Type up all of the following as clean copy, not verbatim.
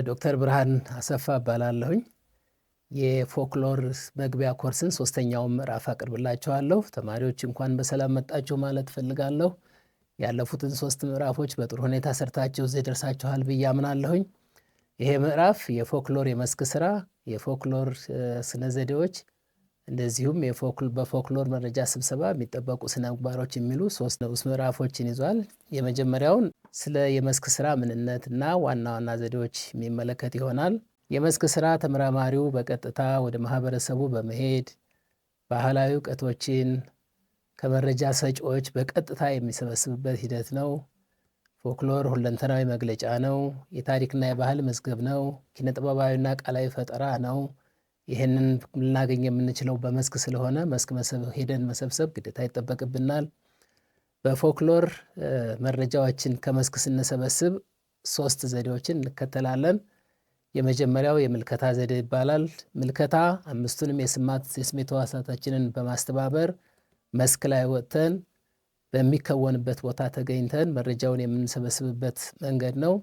ዶክተር ብርሃን አሰፋ እባላለሁኝ። የፎክሎር መግቢያ ኮርስን ሶስተኛውን ምዕራፍ አቅርብላችኋለሁ። ተማሪዎች እንኳን በሰላም መጣችሁ ማለት እፈልጋለሁ። ያለፉትን 3 ምዕራፎች በጥሩ ሁኔታ ሰርታችሁ እዚህ ደርሳችኋል ብዬ አምናለሁኝ። ይሄ ምዕራፍ የፎክሎር የመስክ ስራ፣ የፎክሎር ስነ ዘዴዎች እንደዚሁም በፎክሎር መረጃ ስብሰባ የሚጠበቁ ስነ ምግባሮች የሚሉ 3 ንዑስ ምዕራፎችን ይዟል። የመጀመሪያውን ስለ የመስክ ስራ ምንነት እና ዋና ዋና ዘዴዎች የሚመለከት ይሆናል። የመስክ ስራ ተመራማሪው በቀጥታ ወደ ማህበረሰቡ በመሄድ ባህላዊ እውቀቶችን ከመረጃ ሰጪዎች በቀጥታ የሚሰበስብበት ሂደት ነው። ፎክሎር ሁለንተናዊ መግለጫ ነው። የታሪክና የባህል መዝገብ ነው። ኪነጥበባዊና ቃላዊ ፈጠራ ነው። ይህንን ልናገኝ የምንችለው በመስክ ስለሆነ መስክ ሄደን መሰብሰብ ግዴታ ይጠበቅብናል። በፎክሎር መረጃዎችን ከመስክ ስንሰበስብ 3 ዘዴዎችን እንከተላለን። የመጀመሪያው የምልከታ ዘዴ ይባላል። ምልከታ 5ቱንም የስሜት ሕዋሳታችንን በማስተባበር መስክ ላይ ወጥተን በሚከወንበት ቦታ ተገኝተን መረጃውን የምንሰበስብበት መንገድ ነው።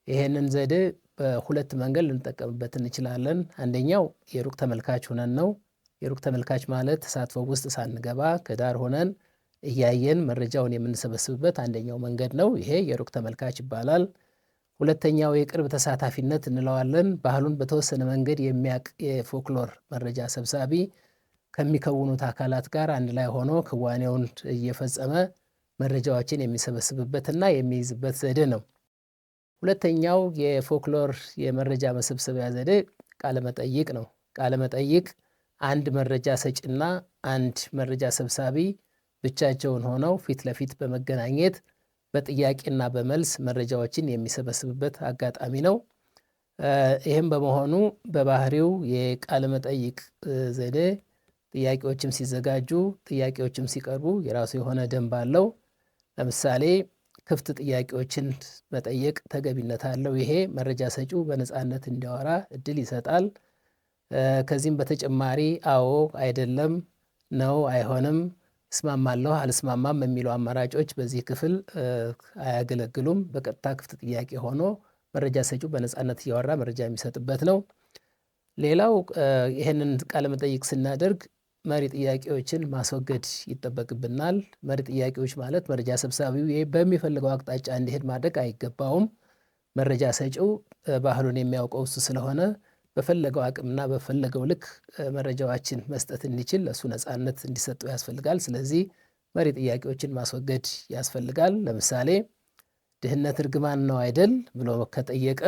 ይሄንን ዘዴ በሁለት መንገድ ልንጠቀምበት እንችላለን። አንደኛው የሩቅ ተመልካች ሆነን ነው። የሩቅ ተመልካች ማለት ተሳትፎ ውስጥ ሳንገባ ከዳር ሆነን እያየን መረጃውን የምንሰበስብበት አንደኛው መንገድ ነው። ይሄ የሩቅ ተመልካች ይባላል። ሁለተኛው የቅርብ ተሳታፊነት እንለዋለን። ባህሉን በተወሰነ መንገድ የሚያውቅ የፎክሎር መረጃ ሰብሳቢ ከሚከውኑት አካላት ጋር አንድ ላይ ሆኖ ክዋኔውን እየፈጸመ መረጃዎችን የሚሰበስብበትና የሚይዝበት ዘዴ ነው። ሁለተኛው የፎክሎር የመረጃ መሰብሰቢያ ዘዴ ቃለመጠይቅ ነው። ቃለመጠይቅ አንድ መረጃ ሰጪና አንድ መረጃ ሰብሳቢ ብቻቸውን ሆነው ፊት ለፊት በመገናኘት በጥያቄና በመልስ መረጃዎችን የሚሰበስብበት አጋጣሚ ነው። ይህም በመሆኑ በባህሪው የቃለመጠይቅ ዘዴ ጥያቄዎችም ሲዘጋጁ ጥያቄዎችም ሲቀርቡ የራሱ የሆነ ደንብ አለው። ለምሳሌ ክፍት ጥያቄዎችን መጠየቅ ተገቢነት አለው። ይሄ መረጃ ሰጪው በነፃነት እንዲያወራ እድል ይሰጣል። ከዚህም በተጨማሪ አዎ፣ አይደለም፣ ነው፣ አይሆንም፣ እስማማለሁ፣ አልስማማም የሚሉ አማራጮች በዚህ ክፍል አያገለግሉም። በቀጥታ ክፍት ጥያቄ ሆኖ መረጃ ሰጪው በነፃነት እያወራ መረጃ የሚሰጥበት ነው። ሌላው ይህንን ቃለመጠይቅ ስናደርግ መሪ ጥያቄዎችን ማስወገድ ይጠበቅብናል። መሪ ጥያቄዎች ማለት መረጃ ሰብሳቢው በሚፈልገው አቅጣጫ እንዲሄድ ማድረግ አይገባውም። መረጃ ሰጪው ባህሉን የሚያውቀው እሱ ስለሆነ በፈለገው አቅምና በፈለገው ልክ መረጃዎችን መስጠት እንዲችል ለእሱ ነፃነት እንዲሰጠው ያስፈልጋል። ስለዚህ መሪ ጥያቄዎችን ማስወገድ ያስፈልጋል። ለምሳሌ ድህነት እርግማን ነው አይደል ብሎ ከጠየቀ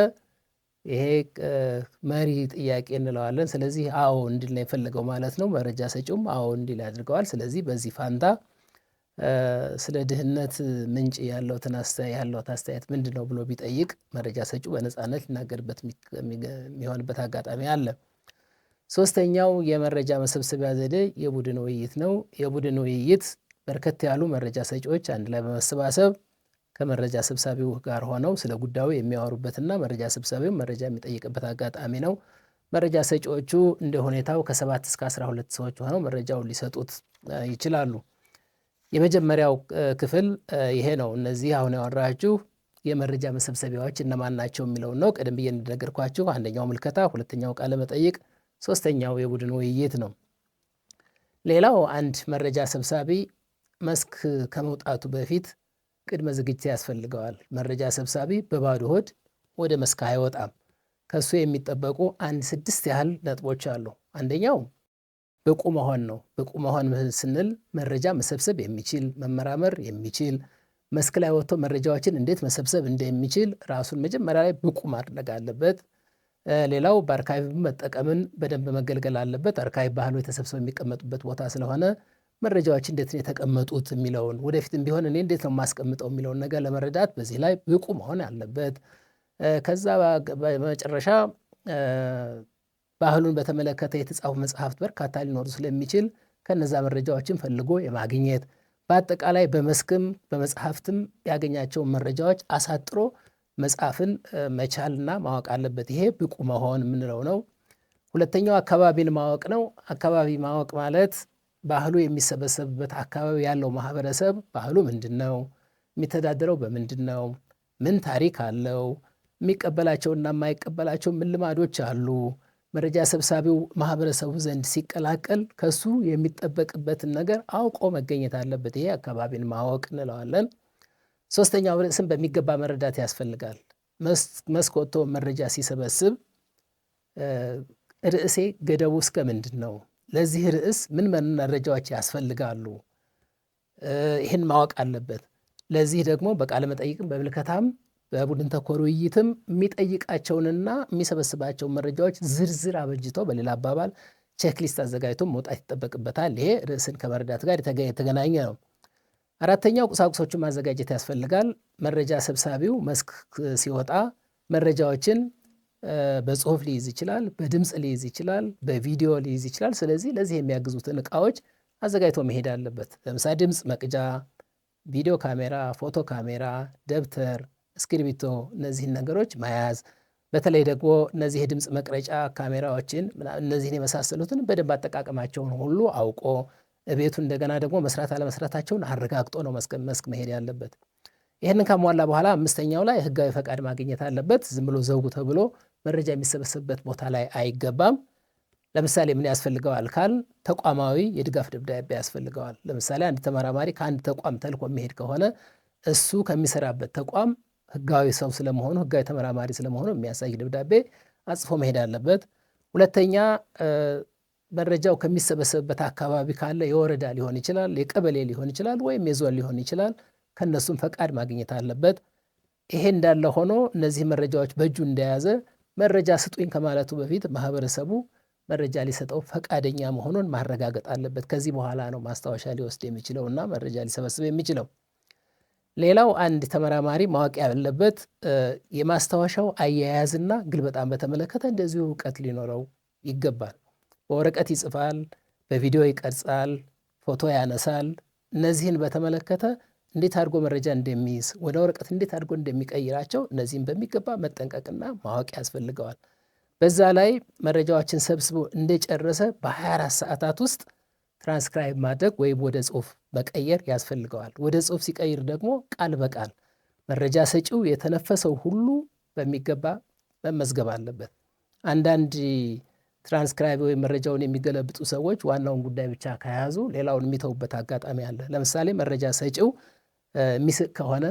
ይሄ መሪ ጥያቄ እንለዋለን። ስለዚህ አዎ እንዲል ነው የፈለገው ማለት ነው። መረጃ ሰጪውም አዎ እንዲል ያድርገዋል። ስለዚህ በዚህ ፋንታ ስለ ድህነት ምንጭ ያለውት አስተያየት ምንድን ነው ብሎ ቢጠይቅ መረጃ ሰጪው በነፃነት ሊናገርበት የሚሆንበት አጋጣሚ አለ። ሶስተኛው የመረጃ መሰብሰቢያ ዘዴ የቡድን ውይይት ነው። የቡድን ውይይት በርከት ያሉ መረጃ ሰጪዎች አንድ ላይ በመሰባሰብ ከመረጃ ሰብሳቢው ጋር ሆነው ስለ ጉዳዩ የሚያወሩበትና መረጃ ሰብሳቢው መረጃ የሚጠይቅበት አጋጣሚ ነው። መረጃ ሰጪዎቹ እንደ ሁኔታው ከ7 እስከ 12 ሰዎች ሆነው መረጃውን ሊሰጡት ይችላሉ። የመጀመሪያው ክፍል ይሄ ነው። እነዚህ አሁን ያወራችሁ የመረጃ መሰብሰቢያዎች እነማን ናቸው የሚለውን ነው። ቀደም ብዬ እንደነገርኳችሁ አንደኛው ምልከታ፣ ሁለተኛው ቃለ መጠይቅ፣ ሶስተኛው የቡድን ውይይት ነው። ሌላው አንድ መረጃ ሰብሳቢ መስክ ከመውጣቱ በፊት ቅድመ ዝግጅት ያስፈልገዋል። መረጃ ሰብሳቢ በባዶ ሆድ ወደ መስክ አይወጣም። ከሱ የሚጠበቁ 6 ያህል ነጥቦች አሉ። አንደኛው ብቁ መሆን ነው። ብቁ መሆን ስንል መረጃ መሰብሰብ የሚችል መመራመር የሚችል መስክ ላይ ወጥቶ መረጃዎችን እንዴት መሰብሰብ እንደሚችል ራሱን መጀመሪያ ላይ ብቁ ማድረግ አለበት። ሌላው በአርካይቭ መጠቀምን በደንብ መገልገል አለበት። አርካይቭ ባህሉ የተሰብሰቡ የሚቀመጡበት ቦታ ስለሆነ መረጃዎች እንዴት ነው የተቀመጡት የሚለውን ወደፊትም ቢሆን እኔ እንዴት ነው የማስቀምጠው የሚለውን ነገር ለመረዳት በዚህ ላይ ብቁ መሆን አለበት። ከዛ በመጨረሻ ባህሉን በተመለከተ የተጻፉ መጽሐፍት በርካታ ሊኖሩ ስለሚችል ከነዛ መረጃዎችን ፈልጎ የማግኘት በአጠቃላይ በመስክም በመጽሐፍትም ያገኛቸውን መረጃዎች አሳጥሮ መጻፍን መቻልና ማወቅ አለበት። ይሄ ብቁ መሆን የምንለው ነው። ሁለተኛው አካባቢን ማወቅ ነው። አካባቢ ማወቅ ማለት ባህሉ የሚሰበሰብበት አካባቢ ያለው ማህበረሰብ ባህሉ ምንድን ነው? የሚተዳደረው በምንድን ነው? ምን ታሪክ አለው? የሚቀበላቸውና የማይቀበላቸው ምን ልማዶች አሉ? መረጃ ሰብሳቢው ማህበረሰቡ ዘንድ ሲቀላቀል ከሱ የሚጠበቅበትን ነገር አውቆ መገኘት አለበት። ይሄ አካባቢን ማወቅ እንለዋለን። ሶስተኛው ርዕስን በሚገባ መረዳት ያስፈልጋል። መስክ ወጥቶ መረጃ ሲሰበስብ ርዕሴ ገደቡ እስከ ምንድን ነው? ለዚህ ርዕስ ምን መረጃዎች ያስፈልጋሉ? ይህን ማወቅ አለበት። ለዚህ ደግሞ በቃለ መጠይቅም በምልከታም በቡድን ተኮር ውይይትም የሚጠይቃቸውንና የሚሰበስባቸውን መረጃዎች ዝርዝር አበጅቶ በሌላ አባባል ቼክሊስት አዘጋጅቶ መውጣት ይጠበቅበታል። ይሄ ርዕስን ከመረዳት ጋር የተገናኘ ነው። አራተኛው ቁሳቁሶችን ማዘጋጀት ያስፈልጋል። መረጃ ሰብሳቢው መስክ ሲወጣ መረጃዎችን በጽሁፍ ሊይዝ ይችላል፣ በድምፅ ሊይዝ ይችላል፣ በቪዲዮ ሊይዝ ይችላል። ስለዚህ ለዚህ የሚያግዙትን እቃዎች አዘጋጅቶ መሄድ አለበት። ለምሳሌ ድምፅ መቅጃ፣ ቪዲዮ ካሜራ፣ ፎቶ ካሜራ፣ ደብተር፣ እስክሪብቶ፣ እነዚህን ነገሮች መያዝ። በተለይ ደግሞ እነዚህ የድምፅ መቅረጫ ካሜራዎችን እነዚህን የመሳሰሉትን በደንብ አጠቃቀማቸውን ሁሉ አውቆ ቤቱ እንደገና ደግሞ መስራት አለመስራታቸውን አረጋግጦ ነው መስክ መሄድ ያለበት። ይህንን ካሟላ በኋላ አምስተኛው ላይ ህጋዊ ፈቃድ ማግኘት አለበት። ዝም ብሎ ዘውጉ ተብሎ መረጃ የሚሰበሰብበት ቦታ ላይ አይገባም። ለምሳሌ ምን ያስፈልገዋል ካል ተቋማዊ የድጋፍ ደብዳቤ ያስፈልገዋል። ለምሳሌ አንድ ተመራማሪ ከአንድ ተቋም ተልኮ የሚሄድ ከሆነ እሱ ከሚሰራበት ተቋም ህጋዊ ሰው ስለመሆኑ ህጋዊ ተመራማሪ ስለመሆኑ የሚያሳይ ደብዳቤ አጽፎ መሄድ አለበት። ሁለተኛ መረጃው ከሚሰበሰብበት አካባቢ ካለ የወረዳ ሊሆን ይችላል፣ የቀበሌ ሊሆን ይችላል፣ ወይም የዞን ሊሆን ይችላል። ከነሱም ፈቃድ ማግኘት አለበት። ይሄ እንዳለ ሆኖ እነዚህ መረጃዎች በእጁ እንደያዘ መረጃ ስጡኝ ከማለቱ በፊት ማህበረሰቡ መረጃ ሊሰጠው ፈቃደኛ መሆኑን ማረጋገጥ አለበት። ከዚህ በኋላ ነው ማስታወሻ ሊወስድ የሚችለውና መረጃ ሊሰበስብ የሚችለው። ሌላው አንድ ተመራማሪ ማወቅ ያለበት የማስታወሻው አያያዝና ግልበጣን በተመለከተ እንደዚሁ እውቀት ሊኖረው ይገባል። በወረቀት ይጽፋል፣ በቪዲዮ ይቀርጻል፣ ፎቶ ያነሳል። እነዚህን በተመለከተ እንዴት አድርጎ መረጃ እንደሚይዝ ወደ ወረቀት እንዴት አድርጎ እንደሚቀይራቸው እነዚህን በሚገባ መጠንቀቅና ማወቅ ያስፈልገዋል። በዛ ላይ መረጃዎችን ሰብስቦ እንደጨረሰ በ24 ሰዓታት ውስጥ ትራንስክራይብ ማድረግ ወይም ወደ ጽሁፍ መቀየር ያስፈልገዋል። ወደ ጽሁፍ ሲቀይር ደግሞ ቃል በቃል መረጃ ሰጪው የተነፈሰው ሁሉ በሚገባ መመዝገብ አለበት። አንዳንድ ትራንስክራይብ ወይም መረጃውን የሚገለብጡ ሰዎች ዋናውን ጉዳይ ብቻ ከያዙ ሌላውን የሚተውበት አጋጣሚ አለ። ለምሳሌ መረጃ ሰጪው የሚስቅ ከሆነ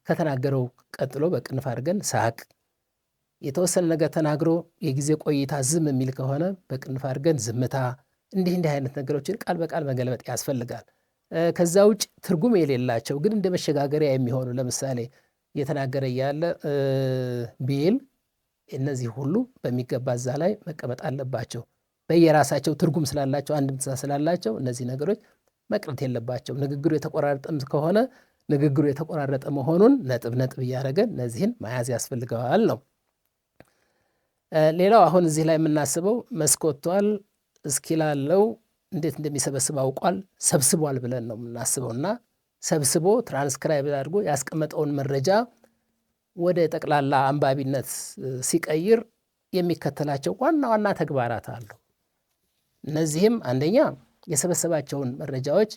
ከተናገረው ቀጥሎ በቅንፍ አድርገን ሳቅ፣ የተወሰነ ነገር ተናግሮ የጊዜ ቆይታ ዝም የሚል ከሆነ በቅንፍ አድርገን ዝምታ፣ እንዲህ አይነት ነገሮችን ቃል በቃል መገልበጥ ያስፈልጋል። ከዛ ውጭ ትርጉም የሌላቸው ግን እንደ መሸጋገሪያ የሚሆኑ ለምሳሌ እየተናገረ እያለ ቢል እነዚህ ሁሉ በሚገባ እዛ ላይ መቀመጥ አለባቸው። በየራሳቸው ትርጉም ስላላቸው አንድምታ ስላላቸው እነዚህ ነገሮች መቅረት የለባቸው። ንግግሩ የተቆራረጠም ከሆነ ንግግሩ የተቆራረጠ መሆኑን ነጥብ እያደረገ እነዚህን መያዝ ያስፈልገዋል ነው። ሌላው አሁን እዚህ ላይ የምናስበው መስክ ወጥቷል፣ እስኪል አለው፣ እንዴት እንደሚሰበስብ አውቋል፣ ሰብስቧል ብለን ነው የምናስበውና ሰብስቦ ትራንስክራይብ አድርጎ ያስቀመጠውን መረጃ ወደ ጠቅላላ አንባቢነት ሲቀይር የሚከተላቸው ዋና ዋና ተግባራት አሉ። እነዚህም አንደኛ የሰበሰባቸውን መረጃዎች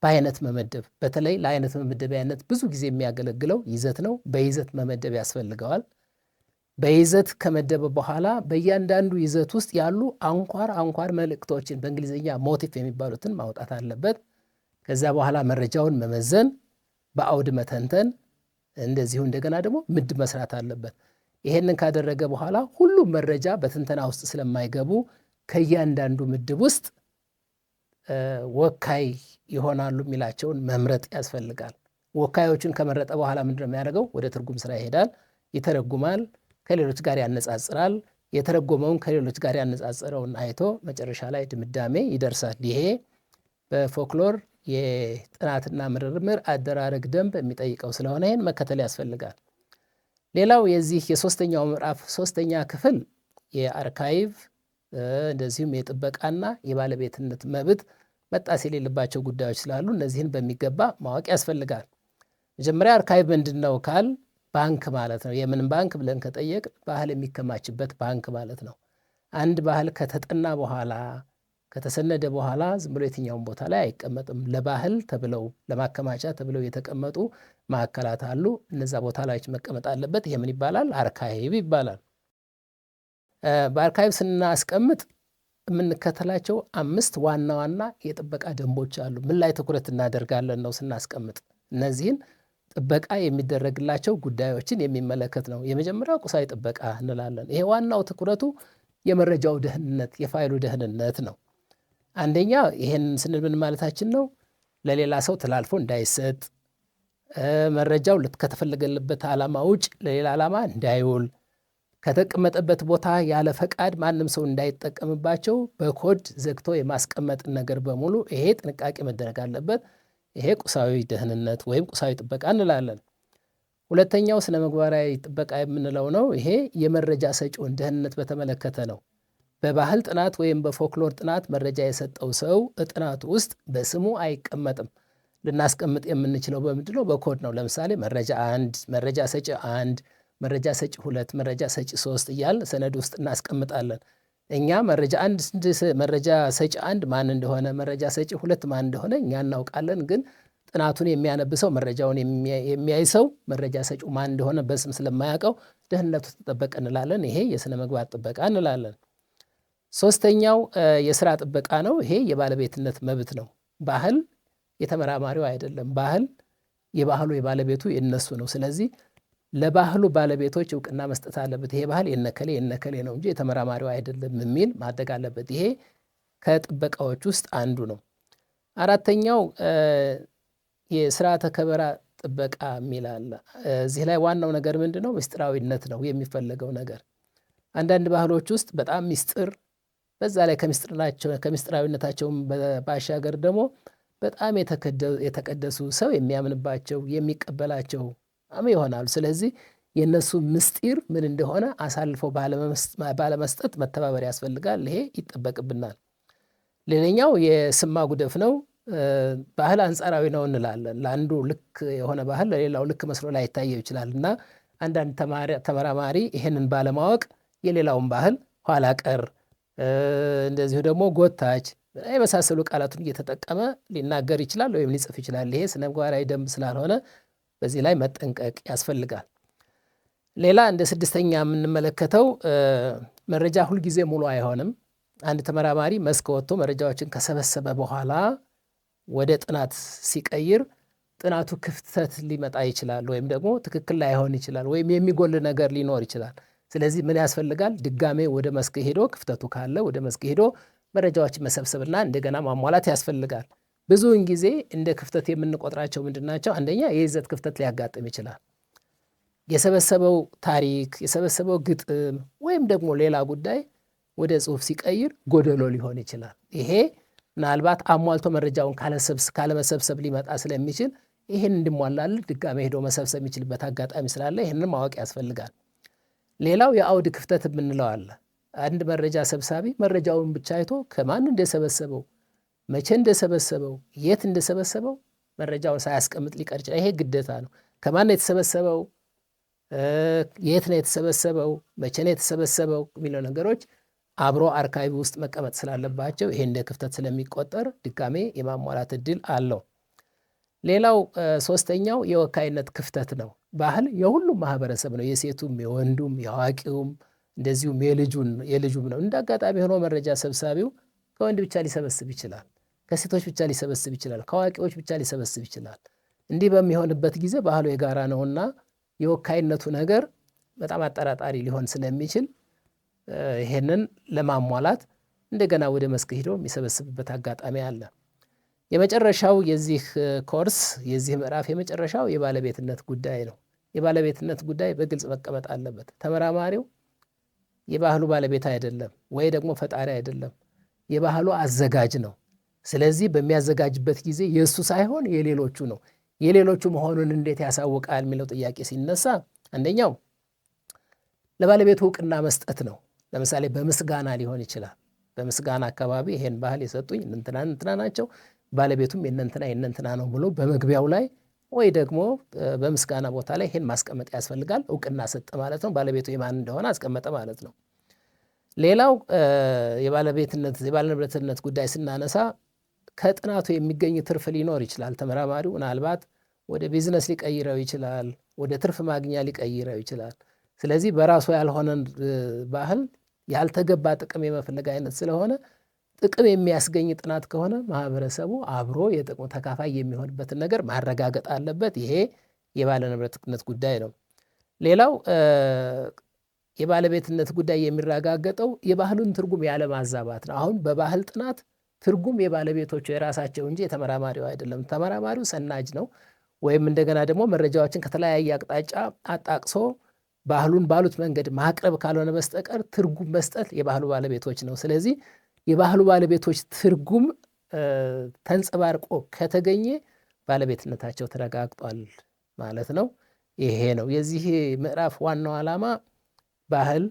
በአይነት መመደብ። በተለይ ለአይነት መመደቢያነት ብዙ ጊዜ የሚያገለግለው ይዘት ነው። በይዘት መመደብ ያስፈልገዋል። በይዘት ከመደበ በኋላ በእያንዳንዱ ይዘት ውስጥ ያሉ አንኳር መልእክቶችን በእንግሊዝኛ ሞቲቭ የሚባሉትን ማውጣት አለበት። ከዛ በኋላ መረጃውን መመዘን፣ በአውድ መተንተን፣ እንደዚሁ እንደገና ደግሞ ምድብ መስራት አለበት። ይሄንን ካደረገ በኋላ ሁሉም መረጃ በትንተና ውስጥ ስለማይገቡ ከእያንዳንዱ ምድብ ውስጥ ወካይ ይሆናሉ የሚላቸውን መምረጥ ያስፈልጋል። ወካዮችን ከመረጠ በኋላ ምንድነው የሚያደርገው? ወደ ትርጉም ስራ ይሄዳል፣ ይተረጉማል፣ ከሌሎች ጋር ያነጻጽራል። የተረጎመውን ከሌሎች ጋር ያነጻጽረውን አይቶ መጨረሻ ላይ ድምዳሜ ይደርሳል። ይሄ በፎክሎር የጥናትና ምርምር አደራረግ ደንብ የሚጠይቀው ስለሆነ ይህን መከተል ያስፈልጋል። ሌላው የዚህ የሶስተኛው ምዕራፍ ሶስተኛ ክፍል የአርካይቭ እንደዚሁም የጥበቃና የባለቤትነት መብት መጣስ የሌለባቸው ጉዳዮች ስላሉ እነዚህን በሚገባ ማወቅ ያስፈልጋል። መጀመሪያ አርካይቭ ምንድን ነው ካል ባንክ ማለት ነው። የምን ባንክ ብለን ከጠየቅ ባህል የሚከማችበት ባንክ ማለት ነው። አንድ ባህል ከተጠና በኋላ ከተሰነደ በኋላ ዝም ብሎ የትኛውን ቦታ ላይ አይቀመጥም። ለባህል ተብለው ለማከማቻ ተብለው የተቀመጡ ማዕከላት አሉ። እነዛ ቦታ ላይ መቀመጥ አለበት። ይሄ ምን ይባላል? አርካይቭ ይባላል። በአርካይቭ ስናስቀምጥ የምንከተላቸው 5 ዋና ዋና የጥበቃ ደንቦች አሉ። ምን ላይ ትኩረት እናደርጋለን ነው ስናስቀምጥ? እነዚህን ጥበቃ የሚደረግላቸው ጉዳዮችን የሚመለከት ነው። የመጀመሪያው ቁሳዊ ጥበቃ እንላለን። ይሄ ዋናው ትኩረቱ የመረጃው ደህንነት፣ የፋይሉ ደህንነት ነው። አንደኛ ይሄን ስንል ምን ማለታችን ነው? ለሌላ ሰው ተላልፎ እንዳይሰጥ፣ መረጃው ከተፈለገበት ዓላማ ውጭ ለሌላ ዓላማ እንዳይውል፣ ከተቀመጠበት ቦታ ያለ ፈቃድ ማንም ሰው እንዳይጠቀምባቸው በኮድ ዘግቶ የማስቀመጥን ነገር በሙሉ ይሄ ጥንቃቄ መደረግ አለበት። ይሄ ቁሳዊ ደህንነት ወይም ቁሳዊ ጥበቃ እንላለን። ሁለተኛው ስነ ምግባራዊ ጥበቃ የምንለው ነው። ይሄ የመረጃ ሰጪውን ደህንነት በተመለከተ ነው። በባህል ጥናት ወይም በፎክሎር ጥናት መረጃ የሰጠው ሰው ጥናቱ ውስጥ በስሙ አይቀመጥም። ልናስቀምጥ የምንችለው በምንድን ነው? በኮድ ነው። ለምሳሌ መረጃ 1፣ መረጃ ሰጪ 1፣ መረጃ ሰጪ 2፣ መረጃ ሰጪ 3 እያልን ሰነድ ውስጥ እናስቀምጣለን። እኛ መረጃ ሰጪ 1 ማን እንደሆነ፣ መረጃ ሰጪ 2 ማን እንደሆነ እኛ እናውቃለን። ግን ጥናቱን የሚያነብሰው መረጃውን የሚያይ ሰው መረጃ ሰጪው ማን እንደሆነ በስም ስለማያውቀው ደህንነቱ ተጠበቀ እንላለን። ይሄ የስነ ምግባር ጥበቃ እንላለን። ሶስተኛው የስራ ጥበቃ ነው። ይሄ የባለቤትነት መብት ነው። ባህል የተመራማሪው አይደለም። ባህል የባህሉ የባለቤቱ የነሱ ነው። ስለዚህ ለባህሉ ባለቤቶች እውቅና መስጠት አለበት። ይሄ ባህል የነከሌ ነው እንጂ የተመራማሪው አይደለም የሚል ማድረግ አለበት። ይሄ ከጥበቃዎች ውስጥ አንዱ ነው። አራተኛው የስርዓተ ከበራ ጥበቃ የሚል አለ። እዚህ ላይ ዋናው ነገር ምንድን ነው? ምስጢራዊነት ነው የሚፈለገው ነገር። አንዳንድ ባህሎች ውስጥ በጣም ምስጢር፣ በዛ ላይ ከምስጢራዊነታቸውም ባሻገር ደግሞ በጣም የተቀደሱ ሰው የሚያምንባቸው የሚቀበላቸው ይሆናሉ። ስለዚህ የእነሱ ምስጢር ምን እንደሆነ አሳልፈው ባለመስጠት መተባበር ያስፈልጋል። ይሄ ይጠበቅብናል። ሌላኛው የስም ማጉደፍ ነው። ባህል አንጻራዊ ነው እንላለን። ለአንዱ ልክ የሆነ ባህል ለሌላው ልክ መስሎ ላይታየው ይችላል እና አንዳንድ ተመራማሪ ይሄንን ባለማወቅ የሌላውን ባህል ኋላ ቀር፣ እንደዚሁ ደግሞ ጎታች የመሳሰሉ ቃላቱን እየተጠቀመ ሊናገር ይችላል ወይም ሊጽፍ ይችላል። ይሄ ስነ ምግባራዊ ደንብ ስላልሆነ በዚህ ላይ መጠንቀቅ ያስፈልጋል። ሌላ እንደ 6ኛ የምንመለከተው መረጃ ሁልጊዜ ሙሉ አይሆንም። አንድ ተመራማሪ መስክ ወጥቶ መረጃዎችን ከሰበሰበ በኋላ ወደ ጥናት ሲቀይር ጥናቱ ክፍተት ሊመጣ ይችላል፣ ወይም ደግሞ ትክክል ላይሆን ይችላል፣ ወይም የሚጎል ነገር ሊኖር ይችላል። ስለዚህ ምን ያስፈልጋል? ድጋሜ ወደ መስክ ሄዶ ክፍተቱ ካለ ወደ መስክ ሄዶ መረጃዎችን መሰብሰብና እንደገና ማሟላት ያስፈልጋል። ብዙውን ጊዜ እንደ ክፍተት የምንቆጥራቸው ምንድናቸው? አንደኛ የይዘት ክፍተት ሊያጋጥም ይችላል። የሰበሰበው ታሪክ፣ የሰበሰበው ግጥም ወይም ደግሞ ሌላ ጉዳይ ወደ ጽሁፍ ሲቀይር ጎደሎ ሊሆን ይችላል። ይሄ ምናልባት አሟልቶ መረጃውን ካለመሰብሰብ ሊመጣ ስለሚችል ይህን እንዲሟላል ድጋሜ ሄዶ መሰብሰብ የሚችልበት አጋጣሚ ስላለ ይህንን ማወቅ ያስፈልጋል። ሌላው የአውድ ክፍተት የምንለው አለ። አንድ መረጃ ሰብሳቢ መረጃውን ብቻ አይቶ ከማን እንደሰበሰበው፣ መቼ እንደሰበሰበው፣ የት እንደሰበሰበው መረጃውን ሳያስቀምጥ ሊቀር ይችላል። ይሄ ግዴታ ነው። ከማን ነው የተሰበሰበው፣ የት ነው የተሰበሰበው፣ መቼ ነው የተሰበሰበው የሚለው ነገሮች አብሮ አርካይቭ ውስጥ መቀመጥ ስላለባቸው ይሄ እንደ ክፍተት ስለሚቆጠር ድጋሜ የማሟላት እድል አለው። ሌላው 3ኛው የወካይነት ክፍተት ነው። ባህል የሁሉም ማህበረሰብ ነው። የሴቱም፣ የወንዱም፣ የአዋቂውም እንደዚሁም የልጁም ነው። እንደ አጋጣሚ ሆኖ መረጃ ሰብሳቢው ከወንድ ብቻ ሊሰበስብ ይችላል፣ ከሴቶች ብቻ ሊሰበስብ ይችላል፣ ከአዋቂዎች ብቻ ሊሰበስብ ይችላል። እንዲህ በሚሆንበት ጊዜ ባህሉ የጋራ ነውና የወካይነቱ ነገር በጣም አጠራጣሪ ሊሆን ስለሚችል ይሄንን ለማሟላት እንደገና ወደ መስክ ሄዶ የሚሰበስብበት አጋጣሚ አለ። የመጨረሻው የዚህ ኮርስ የዚህ ምዕራፍ የመጨረሻው የባለቤትነት ጉዳይ ነው። የባለቤትነት ጉዳይ በግልጽ መቀመጥ አለበት። ተመራማሪው የባህሉ ባለቤት አይደለም ወይ ደግሞ ፈጣሪ አይደለም፣ የባህሉ አዘጋጅ ነው። ስለዚህ በሚያዘጋጅበት ጊዜ የእሱ ሳይሆን የሌሎቹ ነው። የሌሎቹ መሆኑን እንዴት ያሳውቃል የሚለው ጥያቄ ሲነሳ አንደኛው ለባለቤቱ እውቅና መስጠት ነው። ለምሳሌ በምስጋና ሊሆን ይችላል። በምስጋና አካባቢ ይሄን ባህል የሰጡኝ እንትና ናቸው፣ ባለቤቱም የእነንትና ነው ብሎ በመግቢያው ላይ ወይ ደግሞ በምስጋና ቦታ ላይ ይሄን ማስቀመጥ ያስፈልጋል። እውቅና ሰጠ ማለት ነው። ባለቤቱ የማን እንደሆነ አስቀመጠ ማለት ነው። ሌላው የባለንብረትነት ጉዳይ ስናነሳ ከጥናቱ የሚገኝ ትርፍ ሊኖር ይችላል። ተመራማሪው ምናልባት ወደ ቢዝነስ ሊቀይረው ይችላል፣ ወደ ትርፍ ማግኛ ሊቀይረው ይችላል። ስለዚህ በራሱ ያልሆነን ባህል ያልተገባ ጥቅም የመፈለግ አይነት ስለሆነ ጥቅም የሚያስገኝ ጥናት ከሆነ ማህበረሰቡ አብሮ የጥቅሙ ተካፋይ የሚሆንበትን ነገር ማረጋገጥ አለበት። ይሄ የባለንብረትነት ጉዳይ ነው። ሌላው የባለቤትነት ጉዳይ የሚረጋገጠው የባህሉን ትርጉም ያለማዛባት ነው። አሁን በባህል ጥናት ትርጉም የባለቤቶቹ የራሳቸው እንጂ የተመራማሪው አይደለም። ተመራማሪው ሰናጅ ነው፣ ወይም እንደገና ደግሞ መረጃዎችን ከተለያየ አቅጣጫ አጣቅሶ ባህሉን ባሉት መንገድ ማቅረብ ካልሆነ በስተቀር ትርጉም መስጠት የባህሉ ባለቤቶች ነው። ስለዚህ የባህሉ ባለቤቶች ትርጉም ተንጸባርቆ ከተገኘ ባለቤትነታቸው ተረጋግጧል ማለት ነው። ይሄ ነው የዚህ ምዕራፍ ዋናው ዓላማ። ባህል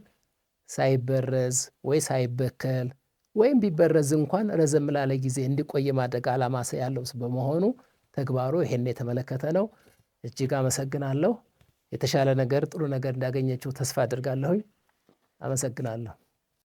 ሳይበረዝ ወይ ሳይበከል ወይም ቢበረዝ እንኳን ረዘም ላለ ጊዜ እንዲቆይ ማድረግ ዓላማ ያለው በመሆኑ ተግባሩ ይሄን የተመለከተ ነው። እጅግ አመሰግናለሁ። የተሻለ ነገር ጥሩ ነገር እንዳገኘችው ተስፋ አድርጋለሁኝ። አመሰግናለሁ።